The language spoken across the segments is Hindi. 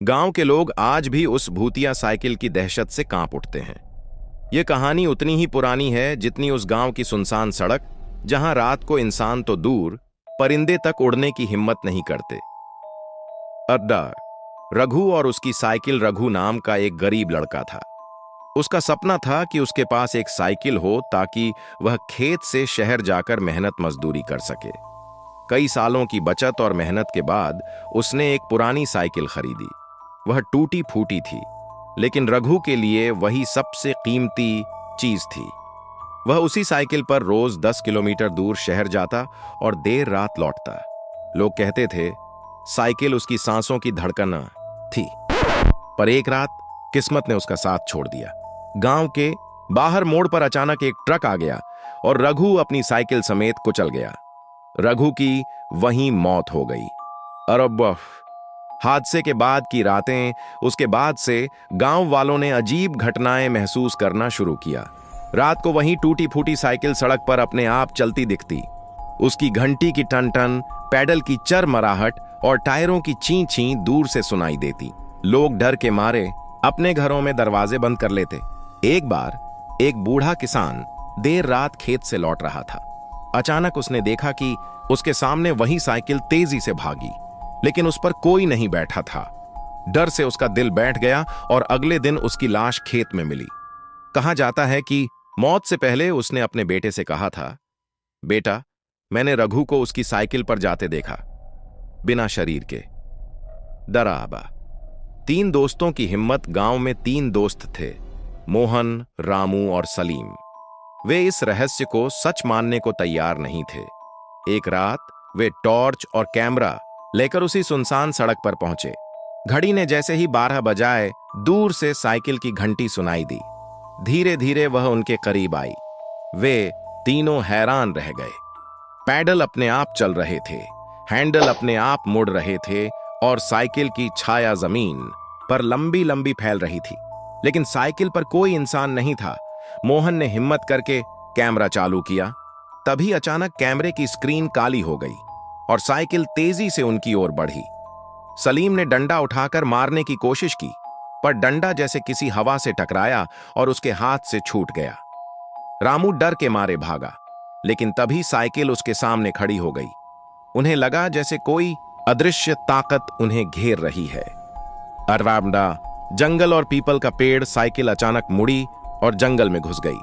गांव के लोग आज भी उस भूतिया साइकिल की दहशत से कांप उठते हैं। यह कहानी उतनी ही पुरानी है जितनी उस गांव की सुनसान सड़क, जहां रात को इंसान तो दूर, परिंदे तक उड़ने की हिम्मत नहीं करते। अड्डा रघु और उसकी साइकिल। रघु नाम का एक गरीब लड़का था। उसका सपना था कि उसके पास एक साइकिल हो ताकि वह खेत से शहर जाकर मेहनत मजदूरी कर सके। कई सालों की बचत और मेहनत के बाद उसने एक पुरानी साइकिल खरीदी। वह टूटी फूटी थी, लेकिन रघु के लिए वही सबसे कीमती चीज थी। वह उसी साइकिल पर रोज 10 किलोमीटर दूर शहर जाता और देर रात लौटता। लोग कहते थे साइकिल उसकी सांसों की धड़कन थी। पर एक रात किस्मत ने उसका साथ छोड़ दिया। गांव के बाहर मोड़ पर अचानक एक ट्रक आ गया और रघु अपनी साइकिल समेत कुचल गया। रघु की वहीं मौत हो गई। अरब हादसे के बाद की रातें, उसके बाद से गांव वालों ने अजीब घटनाएं महसूस करना शुरू किया। रात को वहीं टूटी फूटी साइकिल सड़क पर अपने आप चलती दिखती। उसकी घंटी की टन टन, पैडल की चरमराहट और टायरों की ची ची दूर से सुनाई देती। लोग डर के मारे अपने घरों में दरवाजे बंद कर लेते। एक बार एक बूढ़ा किसान देर रात खेत से लौट रहा था। अचानक उसने देखा कि उसके सामने वही साइकिल तेजी से भागी, लेकिन उस पर कोई नहीं बैठा था। डर से उसका दिल बैठ गया और अगले दिन उसकी लाश खेत में मिली। कहा जाता है कि मौत से पहले उसने अपने बेटे से कहा था, बेटा, मैंने रघु को उसकी साइकिल पर जाते देखा, बिना शरीर के। डरावा 3 दोस्तों की हिम्मत। गांव में 3 दोस्त थे, मोहन, रामू और सलीम। वे इस रहस्य को सच मानने को तैयार नहीं थे। एक रात वे टॉर्च और कैमरा लेकर उसी सुनसान सड़क पर पहुंचे। घड़ी ने जैसे ही 12 बजाए, दूर से साइकिल की घंटी सुनाई दी। धीरे धीरे वह उनके करीब आई। वे तीनों हैरान रह गए। पैडल अपने आप चल रहे थे, हैंडल अपने आप मुड़ रहे थे और साइकिल की छाया जमीन पर लंबी लंबी फैल रही थी, लेकिन साइकिल पर कोई इंसान नहीं था। मोहन ने हिम्मत करके कैमरा चालू किया। तभी अचानक कैमरे की स्क्रीन काली हो गई और साइकिल तेजी से उनकी ओर बढ़ी। सलीम ने डंडा उठाकर मारने की कोशिश की, पर डंडा जैसे किसी हवा से टकराया और उसके हाथ से छूट गया। रामू डर के मारे भागा, लेकिन तभी साइकिल उसके सामने खड़ी हो गई। उन्हें लगा जैसे कोई अदृश्य ताकत उन्हें घेर रही है। अरवामडा जंगल और पीपल का पेड़। साइकिल अचानक मुड़ी और जंगल में घुस गई।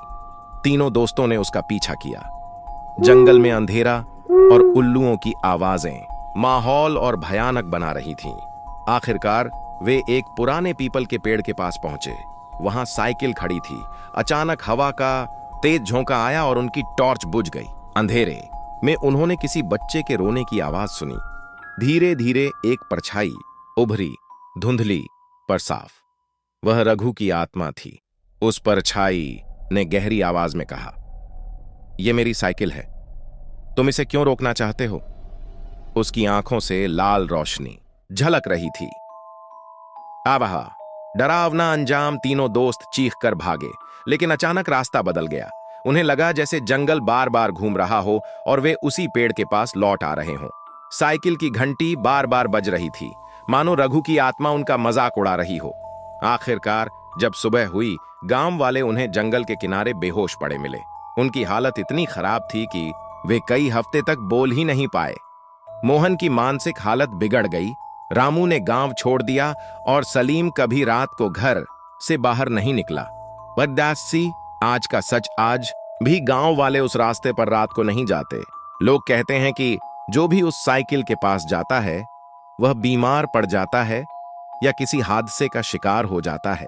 तीनों दोस्तों ने उसका पीछा किया। जंगल में अंधेरा और उल्लुओं की आवाजें माहौल और भयानक बना रही थीं। आखिरकार वे एक पुराने पीपल के पेड़ के पास पहुंचे। वहां साइकिल खड़ी थी। अचानक हवा का तेज झोंका आया और उनकी टॉर्च बुझ गई। अंधेरे में उन्होंने किसी बच्चे के रोने की आवाज सुनी। धीरे धीरे एक परछाई उभरी, धुंधली पर साफ। वह रघु की आत्मा थी। उस परछाई ने गहरी आवाज में कहा, यह मेरी साइकिल है, तुम इसे क्यों रोकना चाहते हो? उसकी आंखों से लाल रोशनी झलक रही थी। आवाह डरावना अंजाम। तीनों दोस्त चीख कर भागे, लेकिन अचानक रास्ता बदल गया। उन्हें लगा जैसे जंगल बार बार घूम रहा हो और वे उसी पेड़ के पास लौट आ रहे हों। साइकिल की घंटी बार बार बज रही थी, मानो रघु की आत्मा उनका मजाक उड़ा रही हो। आखिरकार जब सुबह हुई, गांव वाले उन्हें जंगल के किनारे बेहोश पड़े मिले। उनकी हालत इतनी खराब थी कि वे कई हफ्ते तक बोल ही नहीं पाए। मोहन की मानसिक हालत बिगड़ गई। रामू ने गांव छोड़ दिया और सलीम कभी रात को घर से बाहर नहीं निकला। बददासी आज का सच, आज भी गांव वाले उस रास्ते पर रात को नहीं जाते। लोग कहते हैं कि जो भी उस साइकिल के पास जाता है, वह बीमार पड़ जाता है या किसी हादसे का शिकार हो जाता है।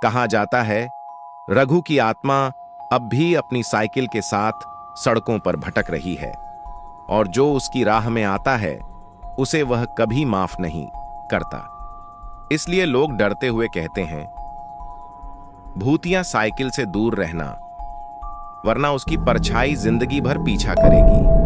कहा जाता है रघु की आत्मा अब भी अपनी साइकिल के साथ सड़कों पर भटक रही है और जो उसकी राह में आता है उसे वह कभी माफ नहीं करता। इसलिए लोग डरते हुए कहते हैं, भूतिया साइकिल से दूर रहना, वरना उसकी परछाई जिंदगी भर पीछा करेगी।